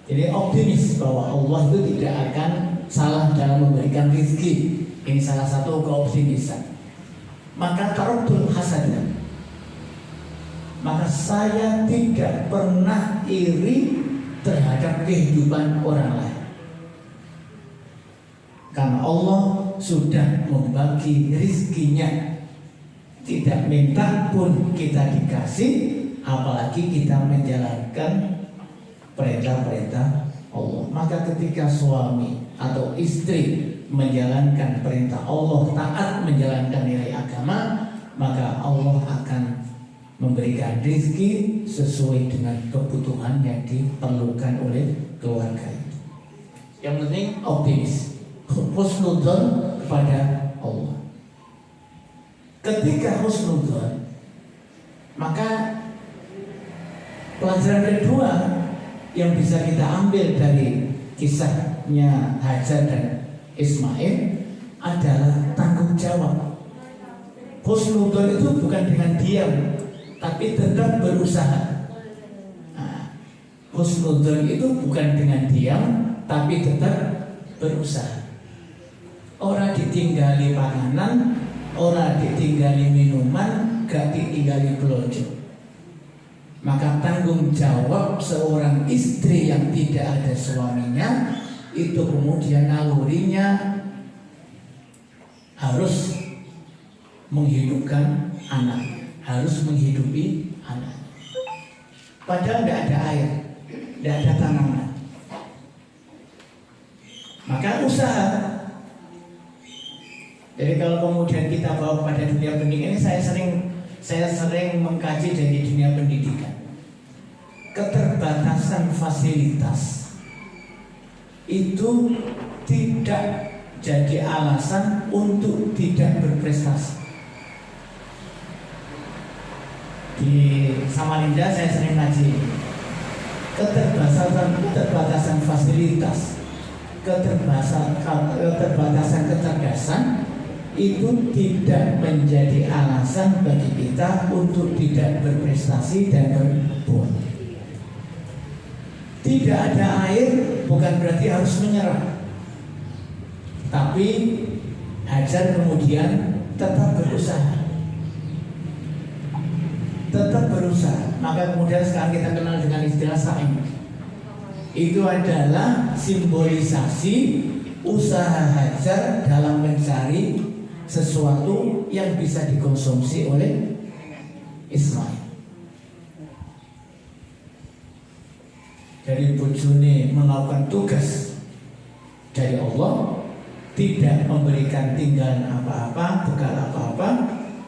Jadi optimis bahwa Allah itu tidak akan salah dalam memberikan rezeki. Ini salah satu keoptimisan. Maka tarobbul hasanah. Maka saya tidak pernah iri terhadap kehidupan orang lain. Karena Allah sudah membagi rezekinya. Tidak minta pun kita dikasih, apalagi kita menjalankan perintah-perintah Allah. Maka ketika suami atau istri menjalankan perintah Allah, taat menjalankan nilai agama, maka Allah akan memberikan rezeki sesuai dengan kebutuhan yang diperlukan oleh keluarga itu. Yang penting optimis, husnudzon kepada Allah. Ketika husnudzon, maka pelajaran kedua yang bisa kita ambil dari kisahnya Hajar dan Ismail adalah tanggung jawab. Husnudzon itu bukan dengan diam, tapi tetap berusaha. Husnudzon itu bukan dengan diam, tapi tetap berusaha. Orang ditinggali panganan, orang ditinggali minuman, gak ditinggali belanja. Maka tanggung jawab seorang istri yang tidak ada suaminya itu kemudian nalurinya harus menghidupkan anak, harus menghidupi anak. Padahal tidak ada air, tidak ada tanaman. Maka usaha. Jadi kalau kemudian kita bawa pada dunia pendidikan ini, saya sering mengkaji dari dunia pendidikan. Keterbatasan fasilitas itu tidak jadi alasan untuk tidak berprestasi. Di Samarinda saya sering ngaji. Keterbatasan fasilitas, keterbatasan kecerdasan itu tidak menjadi alasan bagi kita untuk tidak berprestasi dan berbuat. Tidak ada air bukan berarti harus menyerah, tapi Hajar kemudian tetap berusaha, Maka kemudian sekarang kita kenal dengan istilah sa'i. Itu adalah simbolisasi usaha Hajar dalam mencari sesuatu yang bisa dikonsumsi oleh Ismail. Dari bojone melakukan tugas dari Allah, tidak memberikan tinggalan apa-apa, bekal apa-apa,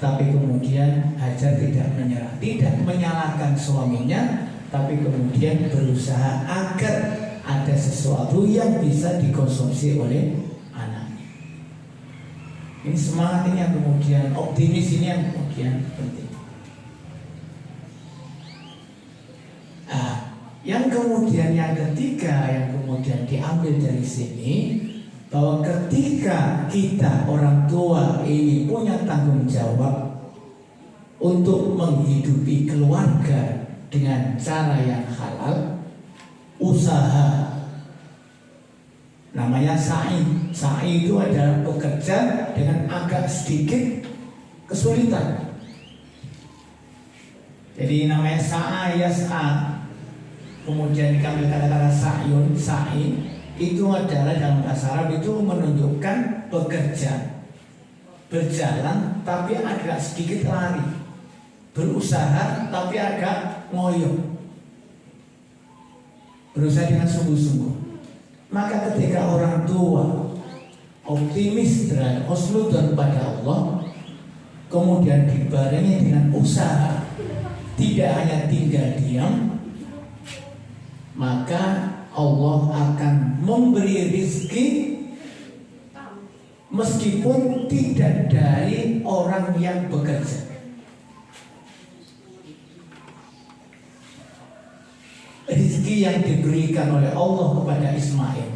tapi kemudian Hajar tidak menyerah, tidak menyalahkan suaminya, tapi kemudian berusaha agar ada sesuatu yang bisa dikonsumsi oleh anaknya. Ini semangat ini yang kemudian, optimis ini yang kemudian penting. Yang kemudian yang ketiga yang kemudian diambil dari sini, bahwa ketika kita orang tua ini punya tanggung jawab untuk menghidupi keluarga dengan cara yang halal, usaha, namanya sa'i. Sa'i itu adalah bekerja dengan agak sedikit kesulitan. Jadi namanya sa'a yas'a, kemudian diambil kata-kata sa'yun, sa'i, itu adalah dalam bahasa Arab itu menunjukkan bekerja, berjalan tapi agak sedikit lari, berusaha tapi agak ngoyo, berusaha dengan sungguh-sungguh. Maka ketika orang tua optimis terhadap husnudzon pada Allah, kemudian dibarengi dengan usaha, tidak hanya tinggal diam, maka Allah akan memberi rezeki meskipun tidak dari orang yang bekerja. Rezeki yang diberikan oleh Allah kepada Ismail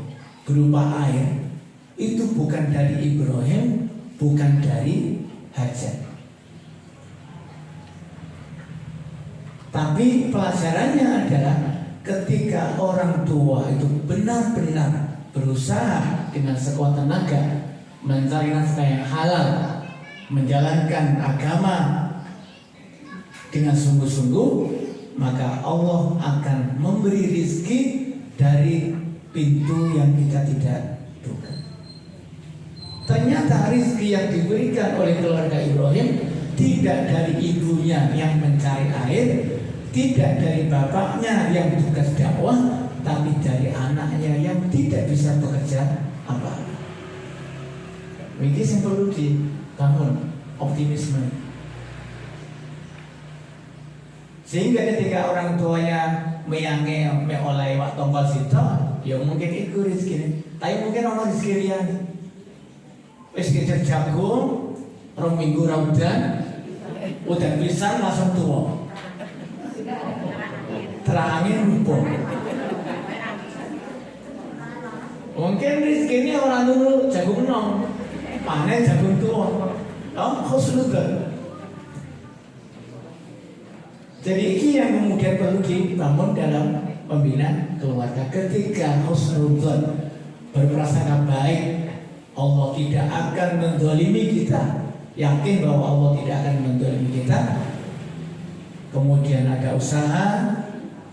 berupa air itu bukan dari Ibrahim, bukan dari Hajar. Tapi pelajarannya adalah ketika orang tua itu benar-benar berusaha dengan sekuat tenaga mencari nafkah yang halal, menjalankan agama dengan sungguh-sungguh, maka Allah akan memberi rizki dari pintu yang kita tidak duga. Ternyata rizki yang diberikan oleh keluarga Ibrahim tidak dari ibunya yang mencari air, tidak dari bapaknya yang tugas dakwah, tapi dari anaknya yang tidak bisa bekerja apa-apa. Ini yang perlu dibangun optimisme. Sehingga ketika orang tuanya meyangi oleh wak tongkol sito, ya mungkin itu rezeki. Tapi mungkin orang rezeki liyane. Wis kejar jagung, rong minggu raudan, udah bisa langsung tua. Terangin lupa. Mungkin rezekinya orang dulu jagung nong, panen jagung tua. Oh, khusnudzon. Jadi ini yang kemudian perlu dibangun dalam pembinaan keluarga. Ketika husnudzon, berprasangka baik, Allah tidak akan mendolimi kita, yakin bahwa Allah tidak akan mendolimi kita. Kemudian ada usaha,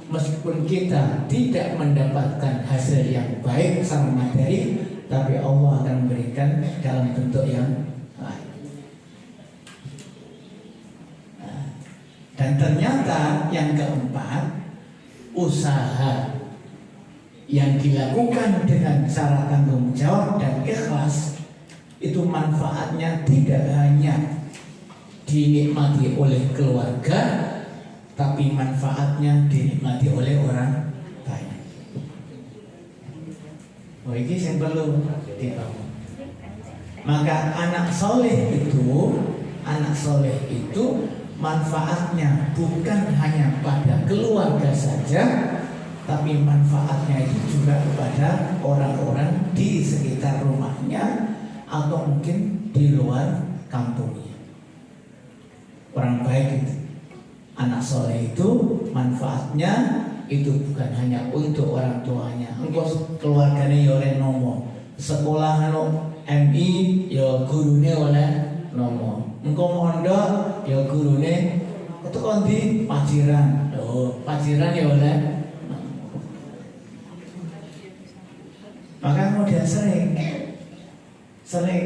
meskipun kita tidak mendapatkan hasil yang baik sama materi, tapi Allah akan memberikan dalam bentuk yang lain. Dan ternyata yang keempat, usaha yang dilakukan dengan cara tanggung jawab dan ikhlas itu manfaatnya tidak hanya dinikmati oleh keluarga, tapi manfaatnya dinikmati oleh orang lain. Oh, ini yang perlu dibangun. Maka anak soleh itu manfaatnya bukan hanya pada keluarga saja, tapi manfaatnya itu juga kepada orang-orang di sekitar rumahnya atau mungkin di luar kampungnya. Orang baik itu, anak soleh itu manfaatnya itu bukan hanya untuk orang tuanya. Engkau keluarganya ya oleh nomo, sekolah MI ya gurunya oleh nomo. Engkau mondok ya gurune itu kondi paciran. Oh, paciran ya oleh. Maka kemudian sering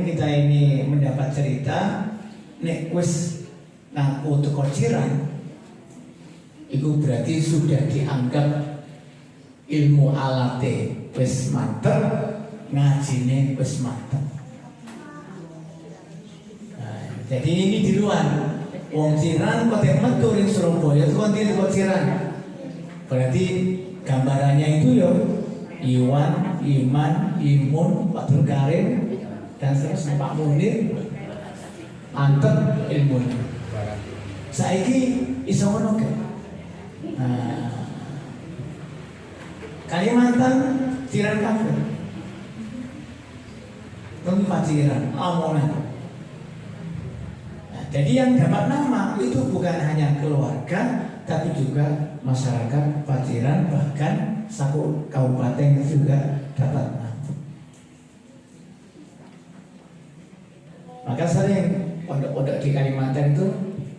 kita ini mendapat cerita nek wis ngaku teko ciran, itu berarti sudah dianggap ilmu alate wis mantep, ngajine wis mantep. Jadi ini di luar. Wong Ciran kotek metu ring Surabaya itu kondi teko Ciran. Berarti gambarannya itu ya Iwan, Iman, Imun, Abdul Karim dan seterusnya Pak Munir antep ilmu. Saiki iso ngono ke? Kalimantan Ciran kafe. Tentu Paciran, Amonan. Jadi yang dapat nama itu bukan hanya keluarga, tapi juga masyarakat Paciran, bahkan satu kabupaten juga dapat nama. Maka sering pondok-pondok di Kalimantan itu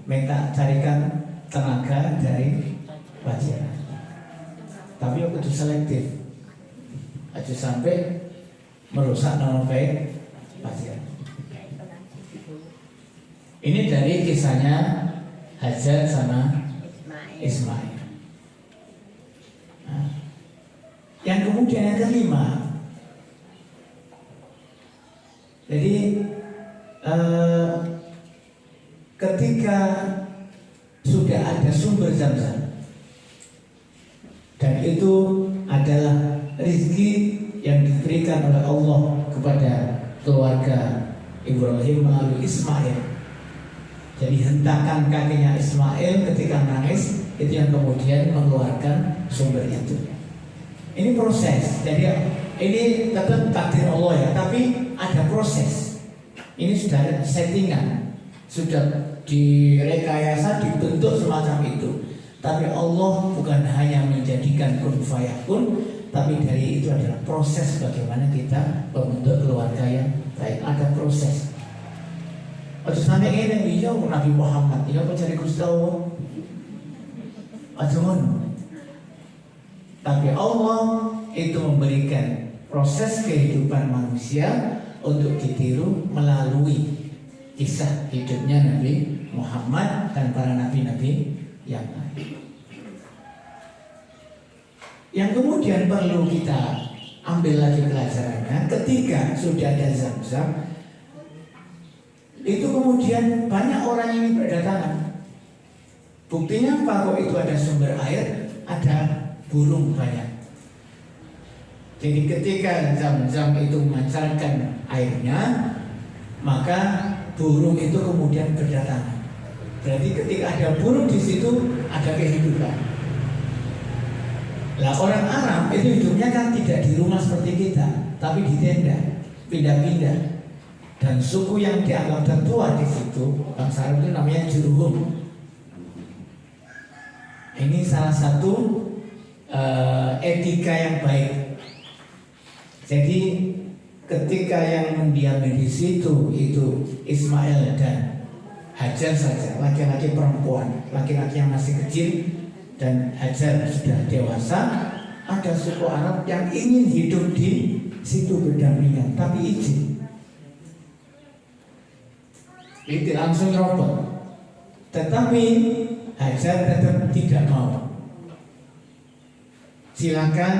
minta carikan tenaga dari Paciran. Tapi aku itu selektif, aja sampai merusak nama baik Paciran. Ini dari kisahnya Hajar sama Ismail. Nah, yang kemudian yang kelima, jadi ketika sudah ada sumber Zam-Zam dan itu adalah rezeki yang diberikan oleh Allah kepada keluarga Ibrahim melalui Ismail. Jadi hentakan kakinya Ismail ketika nangis itu yang kemudian mengeluarkan sumber itu. Ini proses. Jadi ini tetap takdir Allah ya, tapi ada proses. Ini sudah settingan, sudah direkayasa, dibentuk semacam itu. Tapi Allah bukan hanya menjadikan kun fayakun, tapi dari itu adalah proses bagaimana kita membentuk keluarga yang baik. Ada proses. Aja sampai ini, iya Nabi Muhammad, iya pencari Gusti Allah. Aja ngono. Tapi Allah itu memberikan proses kehidupan manusia untuk ditiru melalui kisah hidupnya Nabi Muhammad dan para nabi-nabi yang lain. Yang kemudian perlu kita ambil lagi pelajarannya, ketika sudah ada Zam-Zam, itu kemudian banyak orang ini berdatangan. Buktinya apa? Kok itu ada sumber air, ada burung banyak. Jadi ketika Zam-Zam itu memancarkan airnya, maka burung itu kemudian berdatangan. Berarti ketika ada burung di situ, ada kehidupan. Lah orang Arab itu hidupnya kan tidak di rumah seperti kita, tapi di tenda, pindah-pindah. Dan suku yang dianggap tertua di situ, bangsa Arab itu namanya Jurhum. Ini salah satu etika yang baik. Jadi ketika yang mendiam di situ itu Ismail dan Hajar saja, laki-laki perempuan, laki-laki yang masih kecil dan Hajar sudah dewasa. Ada suku Arab yang ingin hidup di situ berdampingan, tapi izin. Itu langsung robot. Tetapi Hajar tetap tidak mau. Silakan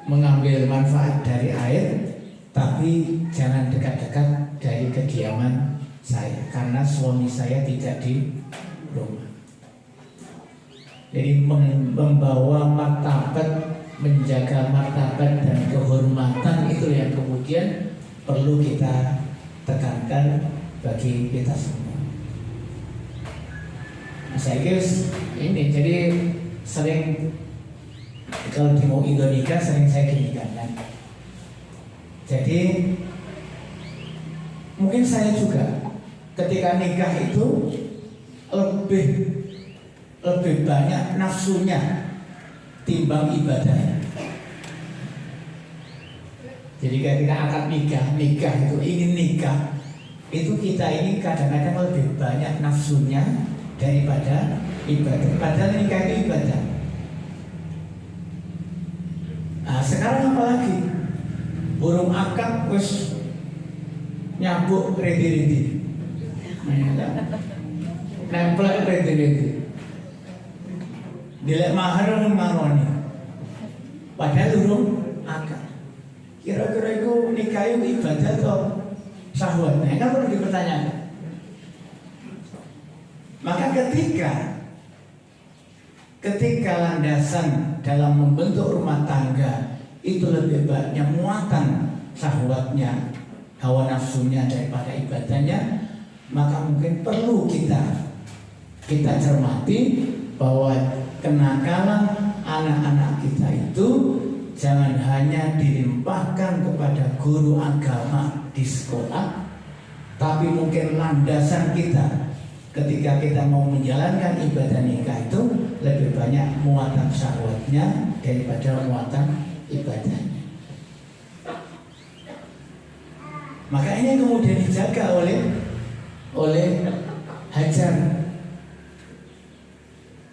mengambil manfaat dari air, tapi jangan dekat-dekat dari kediaman saya, karena suami saya tidak di rumah. Jadi membawa martabat, menjaga martabat dan kehormatan itu yang kemudian perlu kita tekankan bagi kita semua. Saya kira ini jadi sering kalau di mau Indonesia sering saya ginikan kan. Jadi mungkin saya juga ketika nikah itu lebih banyak nafsunya timbang ibadahnya. Jadi ketika akad nikah itu ingin nikah, itu kita ini kadang-kadang lebih banyak nafsunya daripada ibadah. Padahal nikah itu ibadah. Nah, sekarang apalagi burung akad wis nyabuk redi-redi, nempel redi-redi, dilek mahar ngaroni, padahal burung akad. Kira-kira itu nikah itu ibadah atau syahwat? Nah, kan perlu dipertanyakan. Maka ketika landasan dalam membentuk rumah tangga itu lebih banyak muatan syahwatnya, hawa nafsunya daripada ibadahnya, maka mungkin perlu kita cermati bahwa kenakalan anak-anak kita itu jangan hanya dilimpahkan kepada guru agama di sekolah, tapi mungkin landasan kita ketika kita mau menjalankan ibadah nikah itu lebih banyak muatan syahwatnya daripada muatan ibadahnya. Maka ini kemudian dijaga oleh Hajar.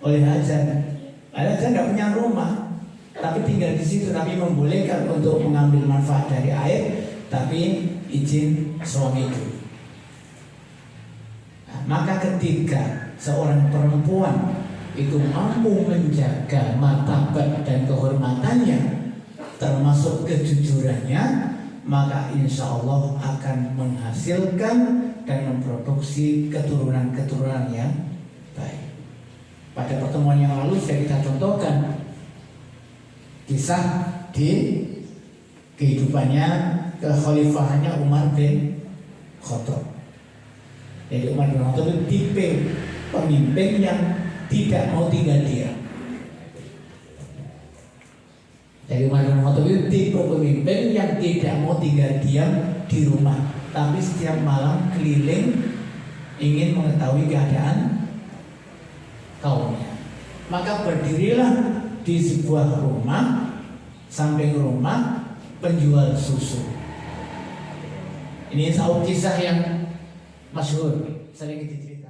Hajar tidak punya rumah, tapi tinggal di situ, tapi membolehkan untuk mengambil manfaat dari air, tapi izin suami itu. Maka ketika seorang perempuan itu mampu menjaga martabat dan kehormatannya, termasuk kejujurannya, maka insya Allah akan menghasilkan dan memproduksi keturunan-keturunan yang baik. Pada pertemuan yang lalu saya kita contohkan kisah di kehidupannya kekhalifahannya Umar bin Khattab. Jadi Umar bin Khattab itu tipe pemimpin yang tidak mau tinggal diam. Jadi Umar bin Khattab itu tipe pemimpin yang tidak mau tinggal diam di rumah, tapi setiap malam keliling ingin mengetahui keadaan kaumnya. Maka berdirilah di sebuah rumah, samping rumah penjual susu. Ini satu kisah yang masyhur, sering diceritakan.